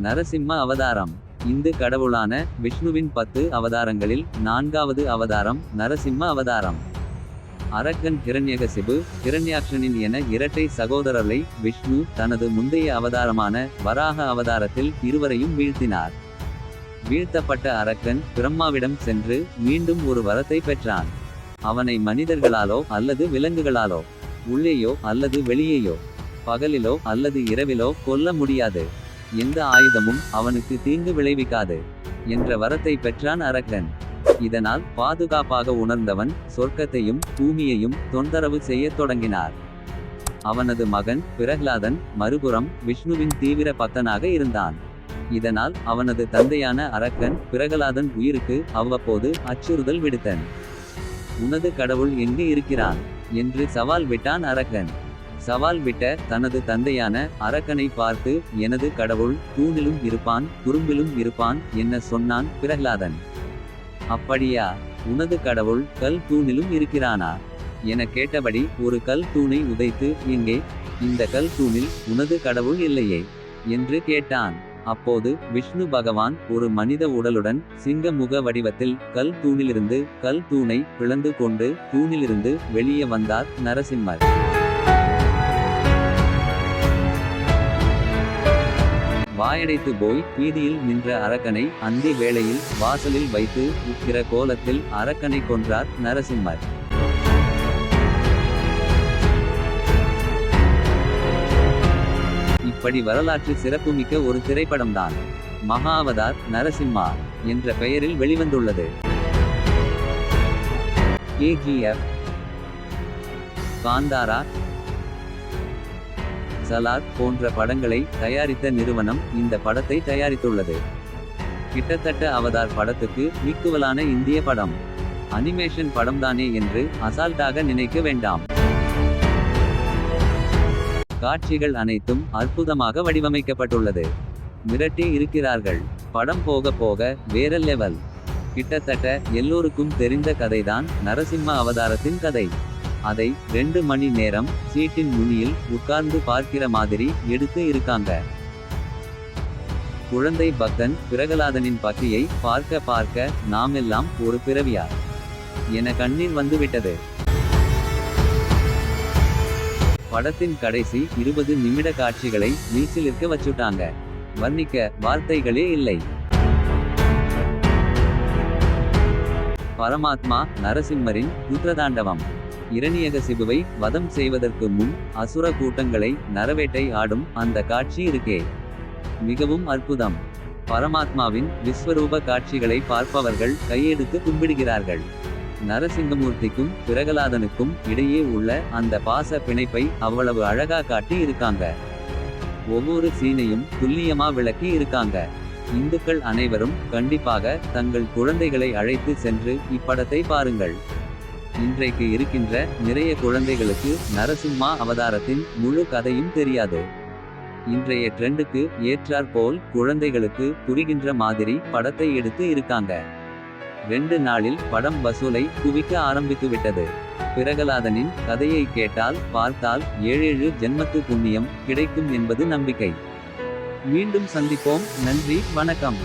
நரசிம்ம அவதாரம். இந்து கடவுளான விஷ்ணுவின் 10 அவதாரங்களில் 4வது அவதாரம் நரசிம்ம அவதாரம். அரக்கன் ஹிரண்யகசிபு, ஹிரண்யாக்ஷனின் என இரட்டை சகோதரர்களை விஷ்ணு தனது முந்தைய அவதாரமான வராக அவதாரத்தில் இருவரையும் வீழ்த்தினார். வீழ்த்தப்பட்ட அரக்கன் பிரம்மாவிடம் சென்று மீண்டும் ஒரு வரத்தை பெற்றான். அவனை மனிதர்களாலோ அல்லது விலங்குகளாலோ, உள்ளேயோ அல்லது வெளியேயோ, பகலிலோ அல்லது இரவிலோ கொல்ல முடியாது, எந்த ஆயுதமும் அவனுக்கு தீங்கு விளைவிக்காது என்ற வரத்தை பெற்றான் அரக்கன். இதனால் பாதுகாப்பாக உணர்ந்தவன் சொர்க்கத்தையும் பூமியையும் தொந்தரவு செய்யத் தொடங்கினார். அவனது மகன் பிரஹ்லாதன் மறுபுறம் விஷ்ணுவின் தீவிர பக்தனாக இருந்தான். இதனால் அவனது தந்தையான அரக்கன் பிரகலாதன் உயிருக்கு அவ்வப்போது அச்சுறுத்தல் விடுத்தன். உனது கடவுள் எங்கு இருக்கிறான் என்று சவால் விட்டான் அரக்கன். சவால் விட்ட தனது தந்தையான அரக்கனை பார்த்து, எனது கடவுள் தூணிலும் இருப்பான் துரும்பிலும் இருப்பான் என்ன சொன்னான் பிரஹ்லாதன். அப்படியா, உனது கடவுள் கல் தூணிலும் இருக்கிறானா என கேட்டபடி ஒரு கல் தூணை உதைத்து, எங்கே, இந்த கல் தூணில் உனது கடவுள் இல்லையே என்று கேட்டான். அப்போது விஷ்ணு பகவான் ஒரு மனித உடலுடன் சிங்க முக வடிவத்தில் கல் தூணிலிருந்து கல் தூணை பிளந்து கொண்டு தூணிலிருந்து வெளியே வந்தார் நரசிம்மர். வாயடைத்து போய் வீதியில் நின்ற அரக்கனை அந்தி வேளையில் வாசலில் வைத்து உக்கிர கோலத்தில் அரக்கனை கொன்றார் நரசிம்மர். இப்படி வரலாற்று சிறப்புமிக்க ஒரு திரைப்படம்தான் மகாவதார் நரசிம்மா என்ற பெயரில் வெளிவந்துள்ளது. KGF, காந்தாரா, சலார் போன்ற படங்களை தயாரித்த நிறுவனம் இந்த படத்தை தயாரித்துள்ளது. கிட்டத்தட்ட அவதார் படத்துக்கு ஈக்குவலான இந்திய படம். அனிமேஷன் படம்தானே என்று அசால்ட்டாக நினைக்க வேண்டாம். காட்சிகள் அனைத்தும் அற்புதமாக வடிவமைக்கப்பட்டுள்ளது. மிரட்டி இருக்கிறார்கள். படம் போக போக வேற லெவல். கிட்டத்தட்ட எல்லோருக்கும் தெரிந்த கதைதான் நரசிம்ம அவதாரத்தின் கதை. அதை 2 மணி நேரம் சீட்டின் நுனியில் உட்கார்ந்து பார்க்கிற மாதிரி எடுத்து இருக்காங்க. குழந்தை பக்தன் பிரகலாதனின் பக்தியை பார்க்க பார்க்க நாமெல்லாம் ஒரு பிறவியா என கண்ணீர் வந்துவிட்டது. படத்தின் கடைசி 20 நிமிட காட்சிகளை மீசிலிருக்க வச்சுட்டாங்க. வர்ணிக்க வார்த்தைகளே இல்லை. பரமாத்மா நரசிம்மரின் ருத்ரதாண்டவம். இரணியகசிபுவை வதம் செய்வதற்கு முன் அசுர கூட்டங்களை நரவேட்டை ஆடும் அந்த காட்சி இருக்கே, மிகவும் அற்புதம். பரமாத்மாவின் விஸ்வரூப காட்சிகளை பார்ப்பவர்கள் கையெடுத்து கும்பிடுகிறார்கள். நரசிங்கமூர்த்திக்கும் பிரகலாதனுக்கும் இடையே உள்ள அந்த பாச பிணைப்பை அவ்வளவு அழகா காட்டி இருக்காங்க. ஒவ்வொரு சீனையும் துல்லியமா விளக்கி இருக்காங்க. இந்துக்கள் அனைவரும் கண்டிப்பாக தங்கள் குழந்தைகளை அழைத்து சென்று இப்படத்தை பாருங்கள். இன்றைக்கு இருக்கின்ற நிறைய குழந்தைகளுக்கு நரசிம்மா அவதாரத்தின் முழு கதையும் தெரியாது. இன்றைய ட்ரெண்டுக்கு ஏற்றாற்போல் குழந்தைகளுக்கு புரிகின்ற மாதிரி படத்தை எடுத்து இருக்காங்க. 2 நாளில் படம் வசூலை குவிக்க ஆரம்பித்து விட்டது. பிரகலாதனின் கதையை கேட்டால் பார்த்தால் 7 ஜென்மத்து புண்ணியம் கிடைக்கும் என்பது நம்பிக்கை. மீண்டும் சந்திப்போம். நன்றி, வணக்கம்.